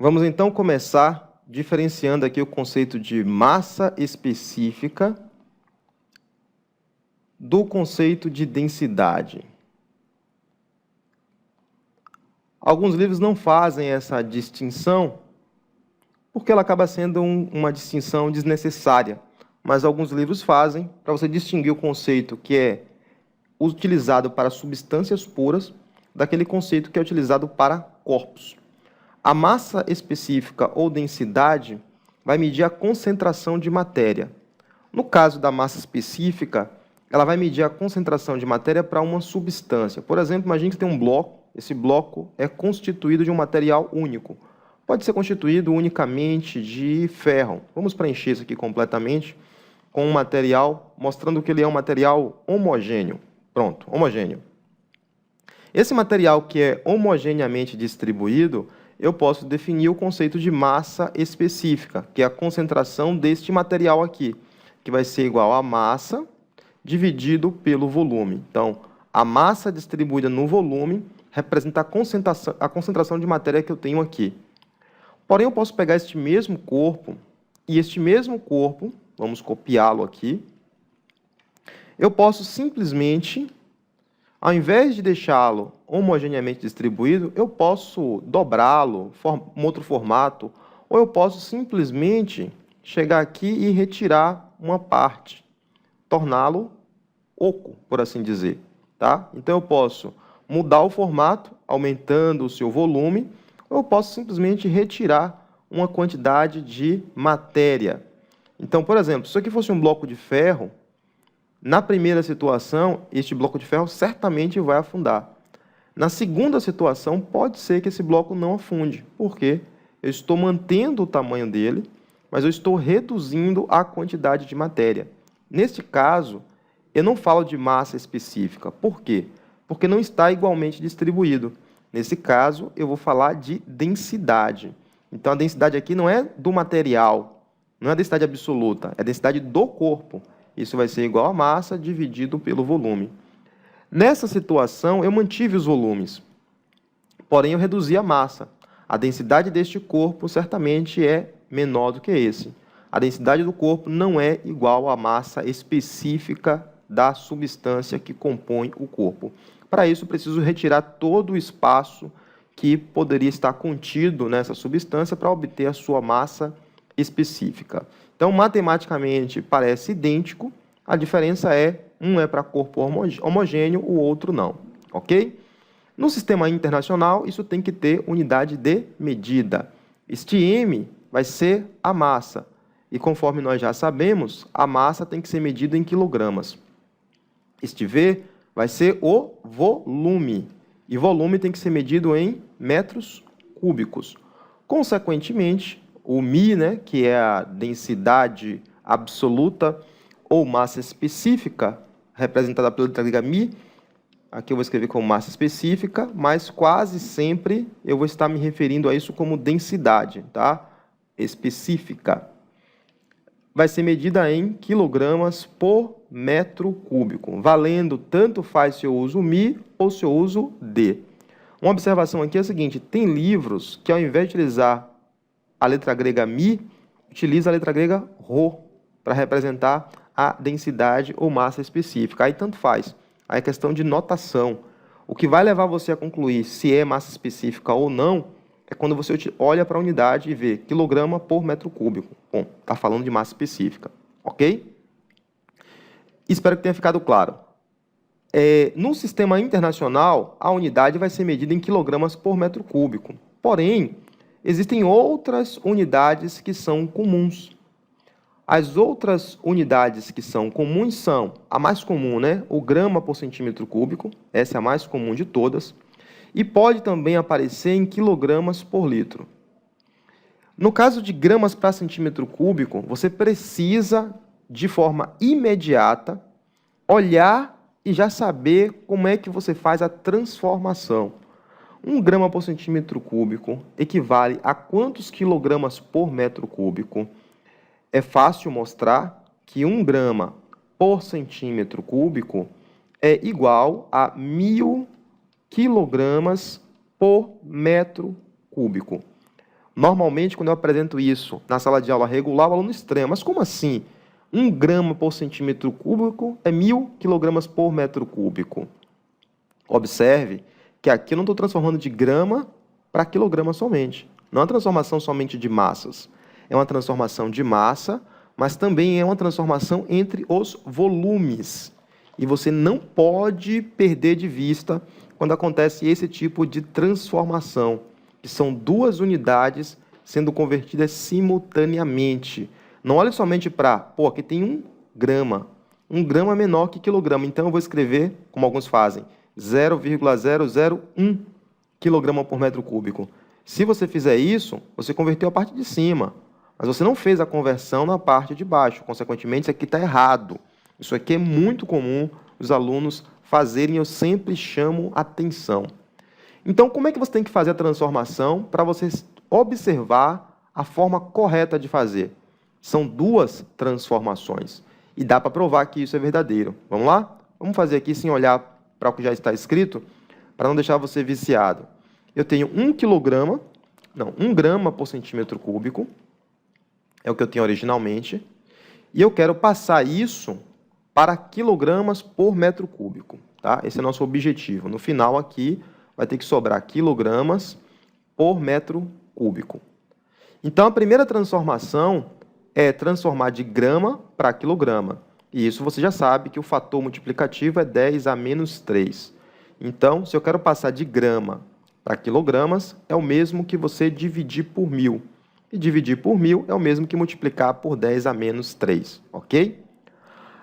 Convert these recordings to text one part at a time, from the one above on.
Vamos então começar diferenciando aqui o conceito de massa específica do conceito de densidade. Alguns livros não fazem essa distinção porque ela acaba sendo uma distinção desnecessária, mas alguns livros fazem para você distinguir o conceito que é utilizado para substâncias puras daquele conceito que é utilizado para corpos. A massa específica ou densidade vai medir a concentração de matéria. No caso da massa específica, ela vai medir a concentração de matéria para uma substância. Por exemplo, imagine que você tem um bloco, esse bloco é constituído de um material único. Pode ser constituído unicamente de ferro. Vamos preencher isso aqui completamente com um material, mostrando que ele é um material homogêneo. Pronto, homogêneo. Esse material que é homogeneamente distribuído, eu posso definir o conceito de massa específica, que é a concentração deste material aqui, que vai ser igual a massa dividido pelo volume. Então, a massa distribuída no volume representa a concentração de matéria que eu tenho aqui. Porém, eu posso pegar este mesmo corpo, e este mesmo corpo, vamos copiá-lo aqui, eu posso simplesmente, ao invés de deixá-lo homogeneamente distribuído, eu posso dobrá-lo, um outro formato, ou eu posso simplesmente chegar aqui e retirar uma parte, torná-lo oco, por assim dizer. Tá? Então, eu posso mudar o formato, aumentando o seu volume, ou eu posso simplesmente retirar uma quantidade de matéria. Então, por exemplo, se isso aqui fosse um bloco de ferro, na primeira situação, este bloco de ferro certamente vai afundar. Na segunda situação, pode ser que esse bloco não afunde. Por quê? Eu estou mantendo o tamanho dele, mas eu estou reduzindo a quantidade de matéria. Neste caso, eu não falo de massa específica. Por quê? Porque não está igualmente distribuído. Nesse caso, eu vou falar de densidade. Então, a densidade aqui não é do material, não é a densidade absoluta, é a densidade do corpo. Isso vai ser igual a massa dividido pelo volume. Nessa situação, eu mantive os volumes, porém eu reduzi a massa. A densidade deste corpo certamente é menor do que esse. A densidade do corpo não é igual à massa específica da substância que compõe o corpo. Para isso, preciso retirar todo o espaço que poderia estar contido nessa substância para obter a sua massa específica. Então, matematicamente, parece idêntico, a diferença é, um é para corpo homogêneo, o outro não, ok? No sistema internacional, isso tem que ter unidade de medida. Este M vai ser a massa, e conforme nós já sabemos, a massa tem que ser medida em quilogramas. Este V vai ser o volume, e volume tem que ser medido em metros cúbicos. Consequentemente, o μ, que é a densidade absoluta ou massa específica, representada pela letra grega μ, aqui eu vou escrever como massa específica, mas quase sempre eu vou estar me referindo a isso como densidade, tá? Específica. Vai ser medida em quilogramas por metro cúbico, valendo tanto faz se eu uso μ ou se eu uso d. Uma observação aqui é a seguinte, tem livros que ao invés de utilizar a letra grega μ, utiliza a letra grega ρ para representar a densidade ou massa específica. Aí tanto faz. Aí é questão de notação. O que vai levar você a concluir se é massa específica ou não é quando você olha para a unidade e vê quilograma por metro cúbico. Bom, está falando de massa específica, ok? Espero que tenha ficado claro. No sistema internacional, a unidade vai ser medida em quilogramas por metro cúbico. Porém, existem outras unidades que são comuns. As outras unidades que são comuns são, a mais comum, o grama por centímetro cúbico, essa é a mais comum de todas, e pode também aparecer em quilogramas por litro. No caso de gramas para centímetro cúbico, você precisa, de forma imediata, olhar e já saber como é que você faz a transformação. 1 grama por centímetro cúbico equivale a quantos quilogramas por metro cúbico? É fácil mostrar que 1 grama por centímetro cúbico é igual a 1000 quilogramas por metro cúbico. Normalmente, quando eu apresento isso na sala de aula regular, o aluno estranha. Mas como assim? 1 grama por centímetro cúbico é 1.000 quilogramas por metro cúbico. Observe que aqui eu não estou transformando de grama para quilograma somente. Não é uma transformação somente de massas. É uma transformação de massa, mas também é uma transformação entre os volumes. E você não pode perder de vista quando acontece esse tipo de transformação, que são 2 unidades sendo convertidas simultaneamente. Não olhe somente para, aqui tem 1 grama. 1 grama é menor que quilograma, então eu vou escrever, como alguns fazem, 0,001 quilograma por metro cúbico. Se você fizer isso, você converteu a parte de cima, mas você não fez a conversão na parte de baixo. Consequentemente, isso aqui está errado. Isso aqui é muito comum os alunos fazerem, eu sempre chamo atenção. Então, como é que você tem que fazer a transformação para você observar a forma correta de fazer? São 2 transformações e dá para provar que isso é verdadeiro. Vamos lá? Vamos fazer aqui sem olhar para o que já está escrito, para não deixar você viciado. Eu tenho 1 grama por centímetro cúbico, é o que eu tenho originalmente, e eu quero passar isso para quilogramas por metro cúbico. Tá? Esse é o nosso objetivo. No final aqui, vai ter que sobrar quilogramas por metro cúbico. Então, a primeira transformação é transformar de grama para quilograma. E isso você já sabe que o fator multiplicativo é 10 a menos 3. Então, se eu quero passar de grama para quilogramas, é o mesmo que você dividir por 1.000. E dividir por 1.000 é o mesmo que multiplicar por 10 a menos 3, ok?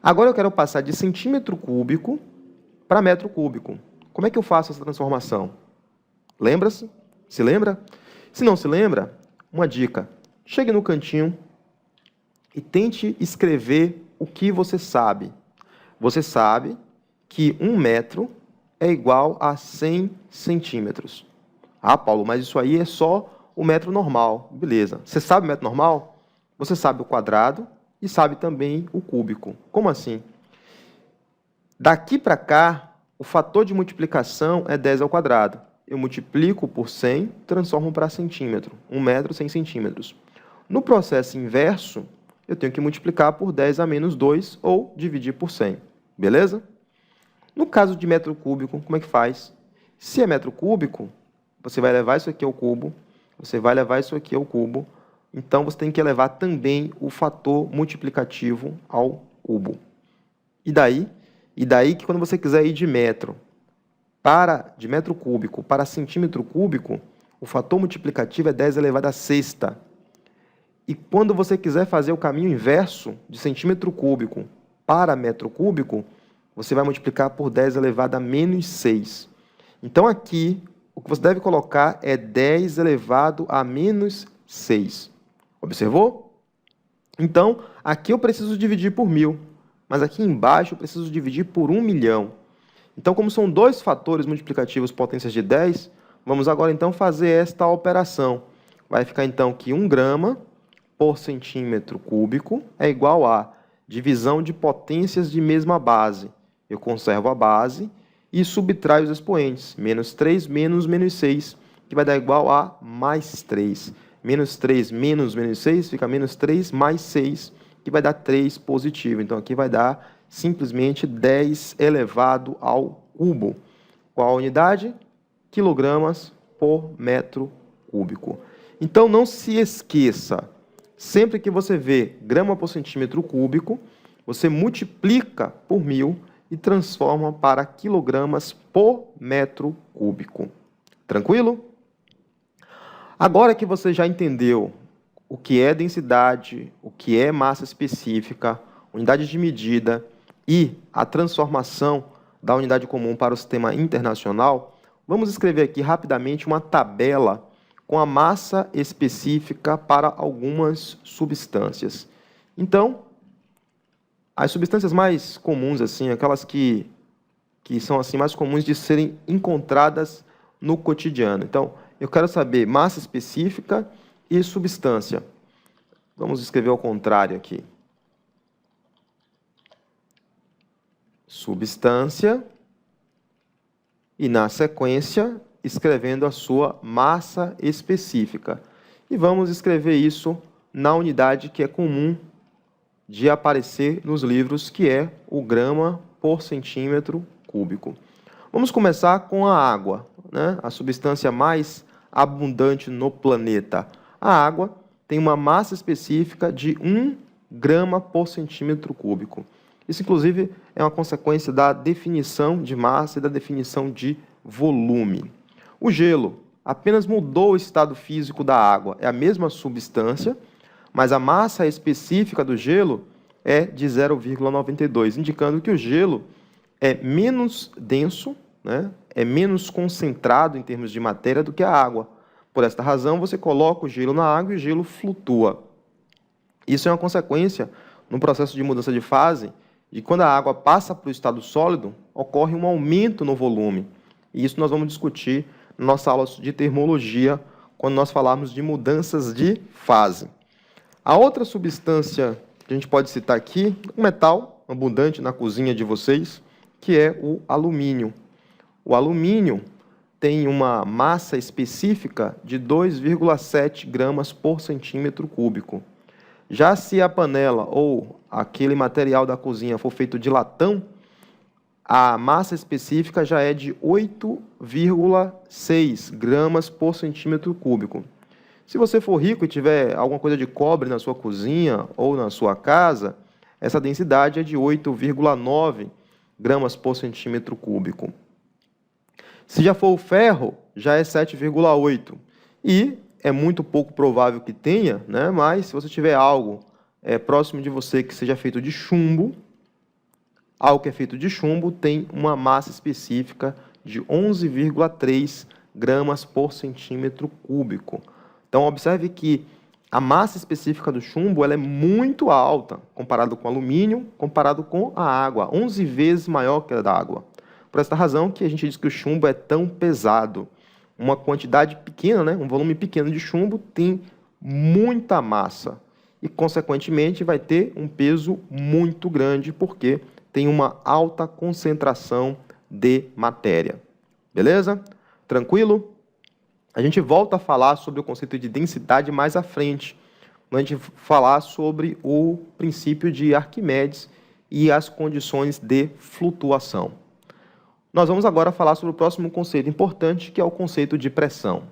Agora eu quero passar de centímetro cúbico para metro cúbico. Como é que eu faço essa transformação? Lembra-se? Se lembra? Se não se lembra, uma dica. Chegue no cantinho e tente escrever o que você sabe. Você sabe que 1 metro é igual a 100 centímetros. Ah, Paulo, mas isso aí é só o metro normal. Beleza. Você sabe o metro normal? Você sabe o quadrado e sabe também o cúbico. Como assim? Daqui para cá, o fator de multiplicação é 10 ao quadrado. Eu multiplico por 100, transformo para centímetro. 1 metro, 100 centímetros. No processo inverso, eu tenho que multiplicar por 10 a menos 2 ou dividir por 100. Beleza? No caso de metro cúbico, como é que faz? Se é metro cúbico, você vai levar isso aqui ao cubo, você vai levar isso aqui ao cubo, então você tem que elevar também o fator multiplicativo ao cubo. E daí? E daí que quando você quiser ir de metro cúbico para centímetro cúbico, o fator multiplicativo é 10 elevado à sexta. E quando você quiser fazer o caminho inverso de centímetro cúbico para metro cúbico, você vai multiplicar por 10 elevado a menos 6. Então, aqui, o que você deve colocar é 10 elevado a menos 6. Observou? Então, aqui eu preciso dividir por 1.000, mas aqui embaixo eu preciso dividir por 1.000.000. Então, como são 2 fatores multiplicativos potências de 10, vamos agora, então, fazer esta operação. Vai ficar, então, que 1 grama por centímetro cúbico é igual a divisão de potências de mesma base. Eu conservo a base e subtraio os expoentes. Menos 3 menos menos 6, que vai dar igual a mais 3. Menos 3 menos menos 6 fica menos 3 mais 6, que vai dar 3 positivo. Então, aqui vai dar simplesmente 10 elevado ao cubo. Qual a unidade? Quilogramas por metro cúbico. Então, não se esqueça, sempre que você vê grama por centímetro cúbico, você multiplica por 1.000 e transforma para quilogramas por metro cúbico. Tranquilo? Agora que você já entendeu o que é densidade, o que é massa específica, unidade de medida e a transformação da unidade comum para o sistema internacional, vamos escrever aqui rapidamente uma tabela com a massa específica para algumas substâncias. Então, as substâncias mais comuns, assim, aquelas que são assim mais comuns de serem encontradas no cotidiano. Então, eu quero saber massa específica e substância. Vamos escrever ao contrário aqui. Substância e, na sequência, escrevendo a sua massa específica. e vamos escrever isso na unidade que é comum de aparecer nos livros, que é o grama por centímetro cúbico. Vamos começar com a água, né? A substância mais abundante no planeta. A água tem uma massa específica de 1 grama por centímetro cúbico. Isso, inclusive, é uma consequência da definição de massa e da definição de volume. O gelo apenas mudou o estado físico da água. É a mesma substância, mas a massa específica do gelo é de 0,92, indicando que o gelo é menos denso, né? É menos concentrado em termos de matéria do que a água. Por esta razão, você coloca o gelo na água e o gelo flutua. Isso é uma consequência, no processo de mudança de fase, de quando a água passa para o estado sólido, ocorre um aumento no volume. E isso nós vamos discutir na nossa aula de termologia, quando nós falarmos de mudanças de fase. A outra substância que a gente pode citar aqui, um metal abundante na cozinha de vocês, que é o alumínio. O alumínio tem uma massa específica de 2,7 gramas por centímetro cúbico. Já se a panela ou aquele material da cozinha for feito de latão, a massa específica já é de 8,6 gramas por centímetro cúbico. Se você for rico e tiver alguma coisa de cobre na sua cozinha ou na sua casa, essa densidade é de 8,9 gramas por centímetro cúbico. Se já for o ferro, já é 7,8. E é muito pouco provável que tenha, né? Mas se você tiver algo próximo de você que seja feito de chumbo, algo que é feito de chumbo tem uma massa específica de 11,3 gramas por centímetro cúbico. Então, observe que a massa específica do chumbo ela é muito alta, comparado com o alumínio, comparado com a água, 11 vezes maior que a da água. Por esta razão que a gente diz que o chumbo é tão pesado. Uma quantidade pequena, né, um volume pequeno de chumbo tem muita massa e, consequentemente, vai ter um peso muito grande, porque tem uma alta concentração de matéria. Beleza? Tranquilo? A gente volta a falar sobre o conceito de densidade mais à frente, quando a gente falar sobre o princípio de Arquimedes e as condições de flutuação. Nós vamos agora falar sobre o próximo conceito importante, que é o conceito de pressão.